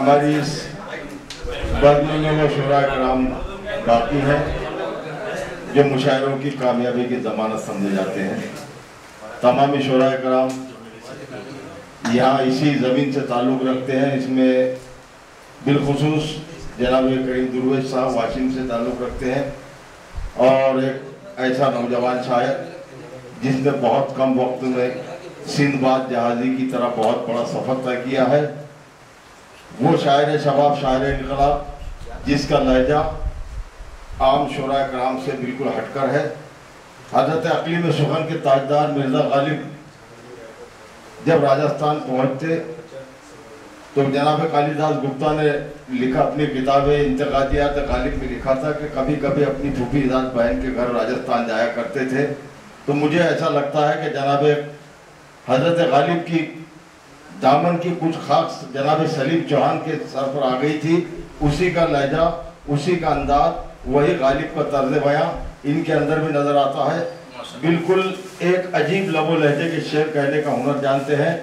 हमारी इस बदमने में शुरा कराम बाकी है जो मुशायरों की कामयाबी की जमानत समझे जाते हैं। तमामी शुरा कराम यहाँ इसी ज़मीन से ताल्लुक़ रखते हैं। इसमें बिलखुसूस जनाब करीम दुर्वेश साहब वाशिम से ताल्लुक़ रखते हैं और एक ऐसा नौजवान शायर जिसने बहुत कम वक्त में सिंदबाद जहाज़ी की तरह बहुत बड़ा सफ़र तय किया है, वो शायर शबाब शायर इनकलाब जिसका लहजा आम शुरा कराम से बिल्कुल हटकर है। हज़रत अक़लीम सुखन के ताजदार मिर्ज़ा गालिब जब राजस्थान पहुँचते तो जनाब कालिदास गुप्ता ने लिखा अपनी किताब इंतकादियात गालिब में लिखा था कि कभी कभी अपनी फूफी इजाद बहन के घर राजस्थान जाया करते थे। तो मुझे ऐसा लगता है कि जनाब हज़रत गालिब की दामन की कुछ खास जनाब सलीम चौहान के सर पर आ गई थी। उसी का लहजा, उसी का अंदाज, वही गालिब का तर्ज बयां इनके अंदर भी नज़र आता है। बिल्कुल एक अजीब लबो लहजे के शेर कहने का हुनर जानते हैं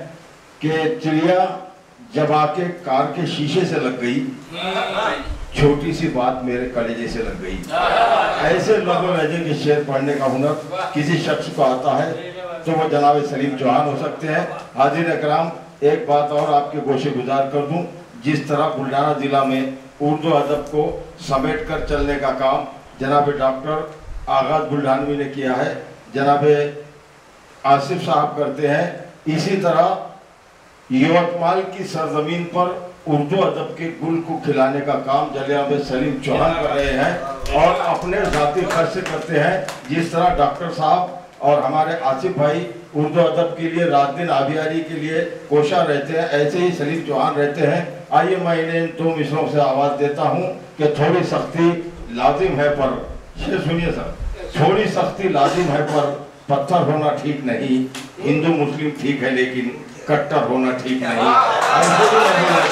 कि चिड़िया जब आके कार के शीशे से लग गई, छोटी सी बात मेरे कलेजे से लग गई। ऐसे लबो लहजे के शेर पढ़ने का हुनर किसी शख्स को आता है तो वो जनाब सलीम चौहान हो सकते हैं। हाजिर अकराम, एक बात और आपके गोशे गुजार कर दूं, जिस तरह बुल्ढाना जिला में उर्दू अदब को समेट कर चलने का काम जनाब डॉक्टर आगाज बुल्ढानवी ने किया है, जनाब आसिफ साहब करते हैं, इसी तरह यवतमाल की सरजमीन पर उर्दू अदब के गुल को खिलाने का काम जनाब सलीम चौहान कर रहे हैं और अपने ज़ाती खर्च से करते हैं। जिस तरह डॉक्टर साहब और हमारे आसिफ भाई उर्दू अदब के लिए रात दिन आबियारी के लिए कोशा रहते हैं, ऐसे ही सलीम चौहान रहते हैं। आइए मैं इन्हें दो मिसरों से आवाज़ देता हूँ कि थोड़ी सख्ती लाजिम है पर, ये सुनिए सर, थोड़ी सख्ती लाजिम है पर पत्थर होना ठीक नहीं, हिंदू मुस्लिम ठीक है लेकिन कट्टर होना ठीक नहीं। अगर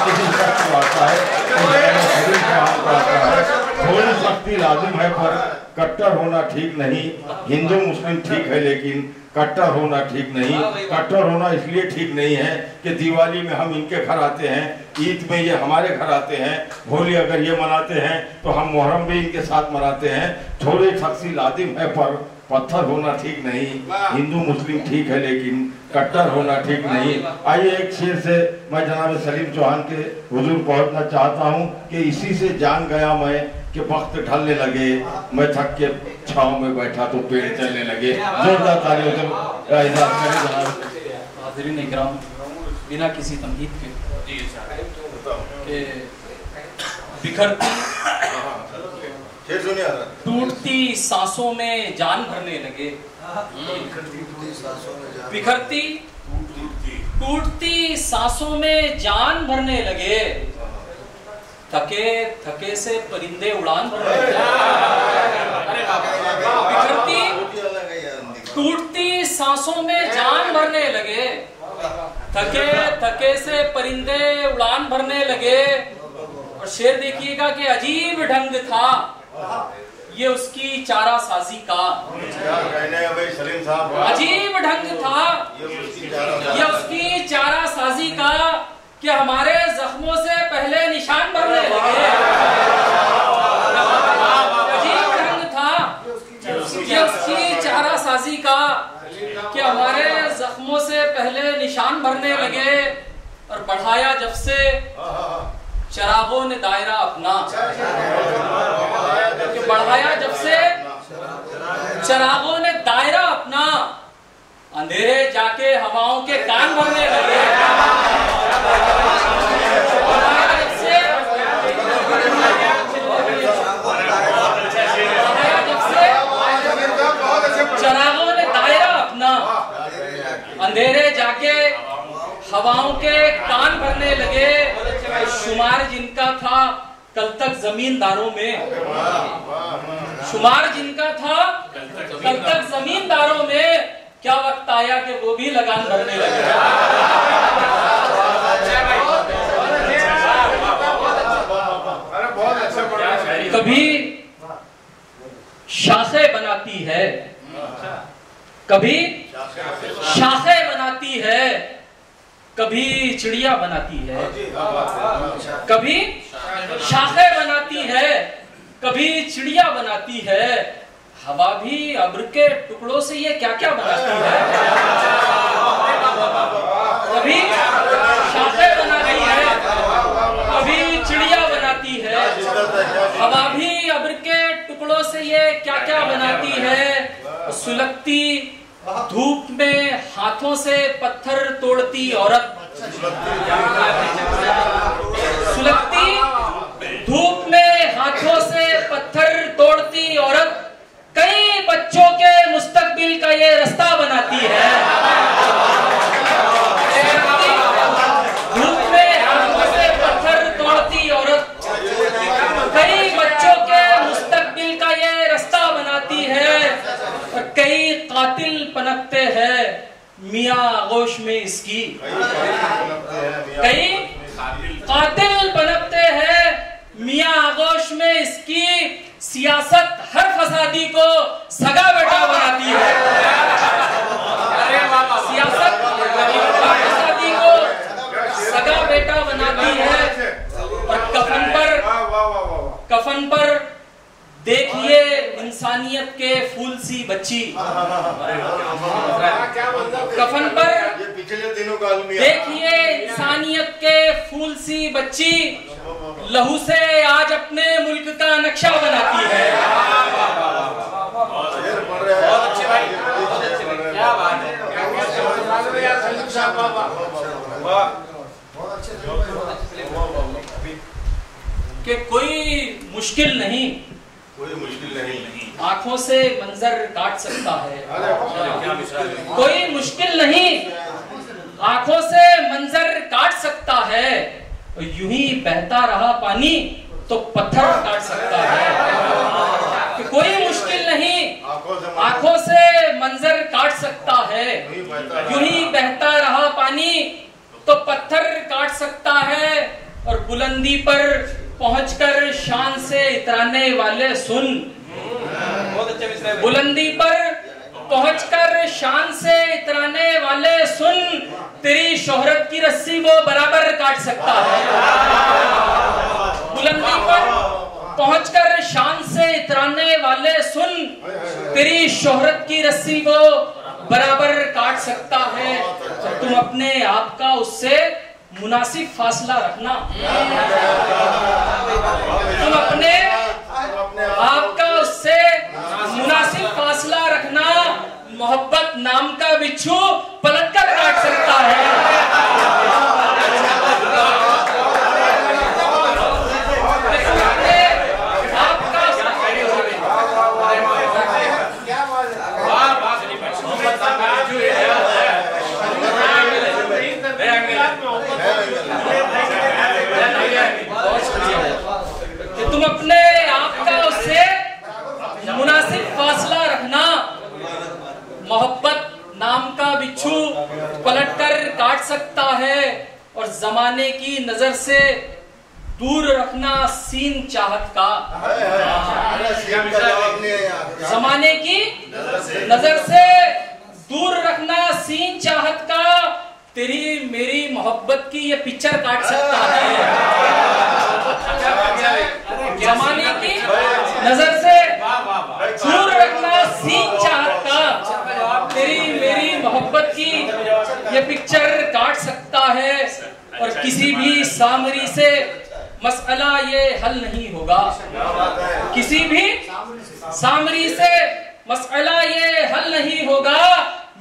किसी शख्स को आता है थोड़ी सख्ती लाजिम है पर कट्टर होना ठीक नहीं, हिंदू मुस्लिम ठीक है लेकिन कट्टर होना ठीक नहीं। कट्टर होना इसलिए ठीक नहीं है कि दिवाली में हम इनके घर आते हैं, ईद में ये हमारे घर आते हैं, होली अगर ये मनाते हैं तो हम मुहर्रम भी इनके साथ मनाते हैं। थोड़ी सख्ती लाजिम है पर पत्थर होना ठीक नहीं, हिंदू मुस्लिम ठीक है लेकिन कट्टर होना ठीक नहीं। आइए एक शेर से मैं जनाब सलीम चौहान के हुजूर पहुंचना चाहता हूं कि इसी से जान गया मैं कि वक्त ढलने लगे, मैं थक के छांव में बैठा तो पेड़ चलने लगे। जोरदार तालियों से इजाज़त करें जनाब। हाज़रीन इकराम, बिना किसी तमहीद के बिखरती टूटती सांसों में जान भरने लगे, बिखरती टूटती सांसों में जान भरने लगे, थके थके से परिंदे उड़ान भरने लगे। बिखरती टूटती सांसों में जान भरने लगे, थके थके से परिंदे उड़ान भरने लगे। और शेर देखिएगा कि अजीब ढंग था ये उसकी चारा साजी का, अजीब ढंग था ये उसकी चारा साजी का कि हमारे जख्मों से पहले निशान भरने लगे। अजीब ढंग था ये उसकी चारा साजी का कि हमारे जख्मों से पहले निशान भरने लगे। और बढ़ाया जब से चरागों ने दायरा अपना, बढ़ाया जब से चरागों ने दायरा अपना, अंधेरे जाके हवाओं के कान भरने लगे। चरागों ने दायरा अपना, अंधेरे जाके हवाओं के कान भरने लगे। शुमार जिनका था कल तक जमींदारों में, शुमार जिनका था कल तक जमींदारों में, क्या वक्त आया कि वो भी लगान भरने लगे। कभी शाखें बनाती है, कभी शाखें बनाती है, कभी चिड़िया बनाती है, कभी शाखें बनाती है, कभी चिड़िया बनाती है। हवा भी अब्र के टुकड़ों से ये क्या क्या बनाती है। कभी शाखें बनाती है, कभी चिड़िया बनाती है। हवा भी अब्र के टुकड़ों से ये क्या क्या बनाती है। सुलगती धूप में हाथों से पत्थर तोड़ती औरत, सुलगती धूप में हाथों से पत्थर तोड़ती औरत कई बच्चों के मुस्तकबिल का ये रास्ता बनाती है। धूप में हाथों से पत्थर तोड़ती औरत कई बच्चों के मुस्तकबिल का ये रास्ता बनाती है। और कई कातिल पनपते हैं मियाँ आगोश में इसकी, कई कातिल पनपते हैं मियाँ आगोश में इसकी। सियासत हर फसादी को सगा बेटा बनाती है। सियासत हर फसादी को सगा बेटा बनाती है। और कफन पर देखिए इंसानियत के फूल सी बच्ची, कफन पर देखिए इंसानियत के फूल सी बच्ची लहू से आज अपने मुल्क का नक्शा बनाती है। बहुत अच्छे भाई, क्या बात है। कि कोई मुश्किल नहीं, आंखों से मंजर काट सकता है। कोई मुश्किल नहीं, आंखों से मंजर काट सकता है। यूं ही बहता रहा पानी तो पत्थर काट सकता है। कि कोई मुश्किल नहीं, आंखों से मंजर काट सकता है। यूं ही बहता रहा पानी तो पत्थर काट सकता है। और बुलंदी पर पहुंचकर शान से इतराने वाले सुन, बुलंदी पर पहुंचकर शान से इतराने वाले सुन, तेरी शोहरत की रस्सी वो बराबर काट सकता है। बुलंदी पर पहुंचकर शान से इतराने वाले सुन, तेरी शोहरत की रस्सी वो बराबर काट सकता है। तो तुम अपने आप का उससे मुनासिब फासला रखना। तुम अपने आप का उससे मुनासिब फासला रखना। मोहब्बत नाम का बिच्छू पलटकर काट सकता है। तुम अपने आप का उससे मुनासिब फासला रखना। मोहब्बत नाम का बिच्छू पलटकर काट सकता है। और जमाने की नजर से दूर रखना सीन चाहत का। जमाने की नजर से दूर रखना सीन चाहत का। तेरी मेरी मोहब्बत की ये पिक्चर काट सकता है। जमाने की नजर से दूर रखना सीन चाहत का। तेरी मेरी मोहब्बत की ये पिक्चर काट सकता है। और किसी भी सामरी से मसला ये हल नहीं होगा। किसी भी सामरी से मसला ये हल नहीं होगा।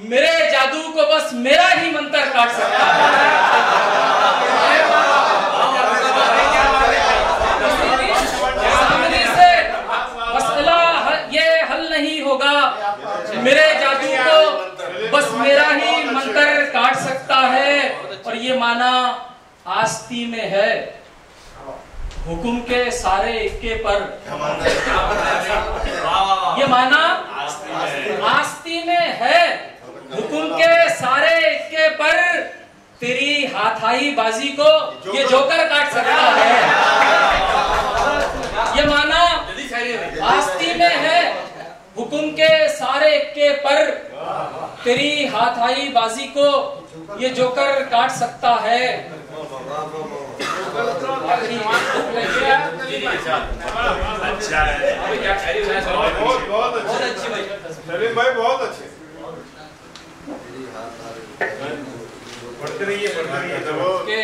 मेरे जादू को बस मेरा ही मंत्र काट सकता है। सामने से मसला ये हल नहीं होगा। मेरे जादू को बस मेरा ही मंत्र काट सकता है। और ये माना आस्ती में है, हुक्म के सारे इक्के पर। ये माना आस्ती में है, हुक्म के सारे इक्के पर। तेरी हाथाई बाजी को ये जोकर काट सकता है। ये माना आस्ती में है, हुक्म के सारे इक्के पर। तेरी हाथाई बाजी को ये जोकर काट सकता है। अच्छा है, बहुत अच्छी भाई, सलीम भाई बहुत अच्छे। पढ़ते रहिए के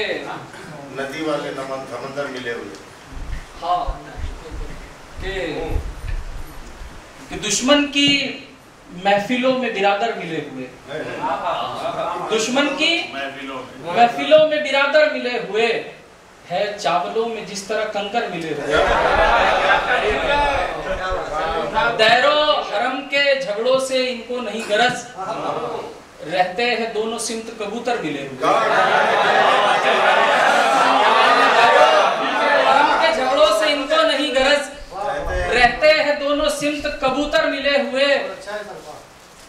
नदी वाले नमन समंदर मिले हुए। हाँ कि दुश्मन की महफिलों में बिरादर मिले हुए, दुश्मन की महफिलों में बिरादर मिले हुए है, चावलों में जिस तरह कंकर मिले हुए। दैरो हरम के झगड़ों से इनको नहीं गरज, रहते हैं दोनों सिमत कबूतर मिले हुए। हरम के झगड़ों से इनको नहीं गरज, रहते हैं दोनों सिमत कबूतर मिले हुए।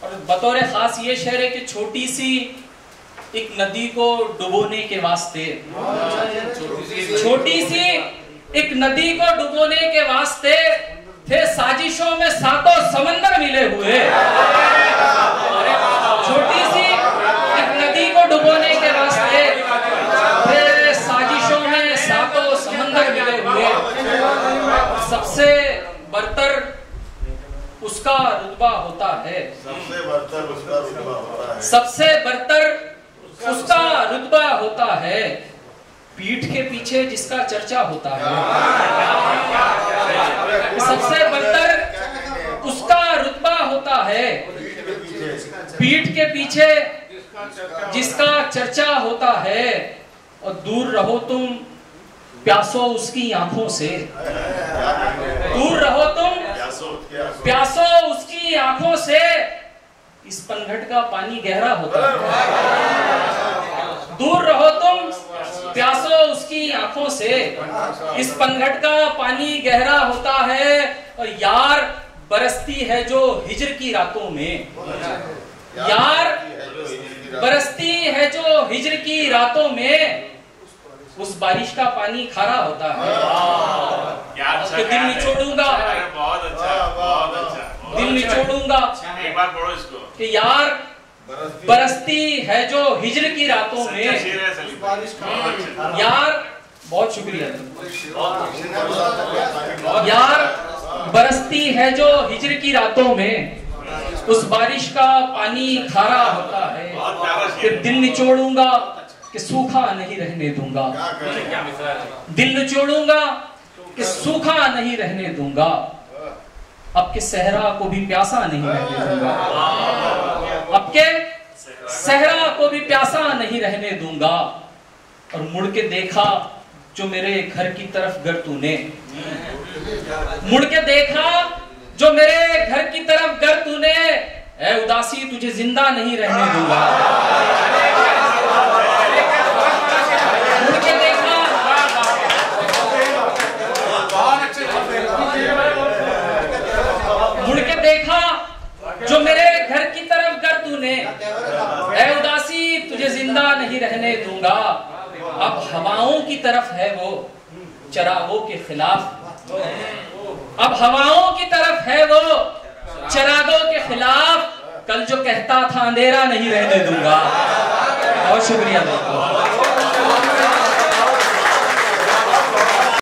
और बतौर खास ये शहर है कि छोटी सी एक नदी को डुबोने के वास्ते, छोटी सी एक नदी को डुबोने के वास्ते थे साजिशों में सातों समंदर मिले हुए। छोटी सी एक नदी को डुबोने के वास्ते थे साजिशों में सातों समंदर मिले हुए। सबसे बरतर उसका रुतबा होता है, सबसे बरतर उसका रुतबा होता है, सबसे बरतर उसका रुतबा होता है, पीठ के पीछे जिसका चर्चा होता है। सबसे बरतर उसका रुतबा होता है, पीठ के पीछे जिसका चर्चा होता है। और दूर रहो तुम प्यासो उसकी आंखों से, दूर रहो तुम प्यासो उसकी आंखों से, इस पनघट का पानी गहरा होता है। दूर रहो तुम प्यासो उसकी आंखों से, इस पनघट का पानी गहरा होता है। और यार बरसती है जो हिजर की रातों में, यार बरसती है जो हिजर की रातों में, उस बारिश का पानी खारा होता है। तो दिल निचोड़ूंगा, बहुत अच्छा, बहुत अच्छा, दिल निचोड़ूंगा एक बार पढ़ो इसको कि यार बरसती है जो हिजर की रातों में, यार बहुत शुक्रिया, यार बरसती है जो हिजर की रातों में, उस बारिश का पानी खारा होता है। कि दिल निचोड़ूंगा कि सूखा नहीं रहने दूंगा, दिल निचोड़ूंगा कि सूखा नहीं रहने दूंगा, अब के सहरा को भी प्यासा नहीं रहने दूंगा, अब के सहरा को भी प्यासा नहीं रहने दूंगा। और मुड़ के देखा जो मेरे घर की तरफ गर तूने, मुड़ के देखा जो मेरे घर की तरफ गर तूने, ऐ उदासी तुझे जिंदा नहीं रहने दूंगा। मुड़ के देखा, मुड़ के देखा जो मेरे घर की तरफ गर तूने, ऐ उदासी तुझे जिंदा नहीं रहने दूंगा। अब हवाओं की तरफ है वो चरागों के खिलाफ, अब हवाओं की तरफ है वो चरागों के खिलाफ, कल जो कहता था अंधेरा नहीं रहने दूंगा। बहुत शुक्रिया दोस्तों।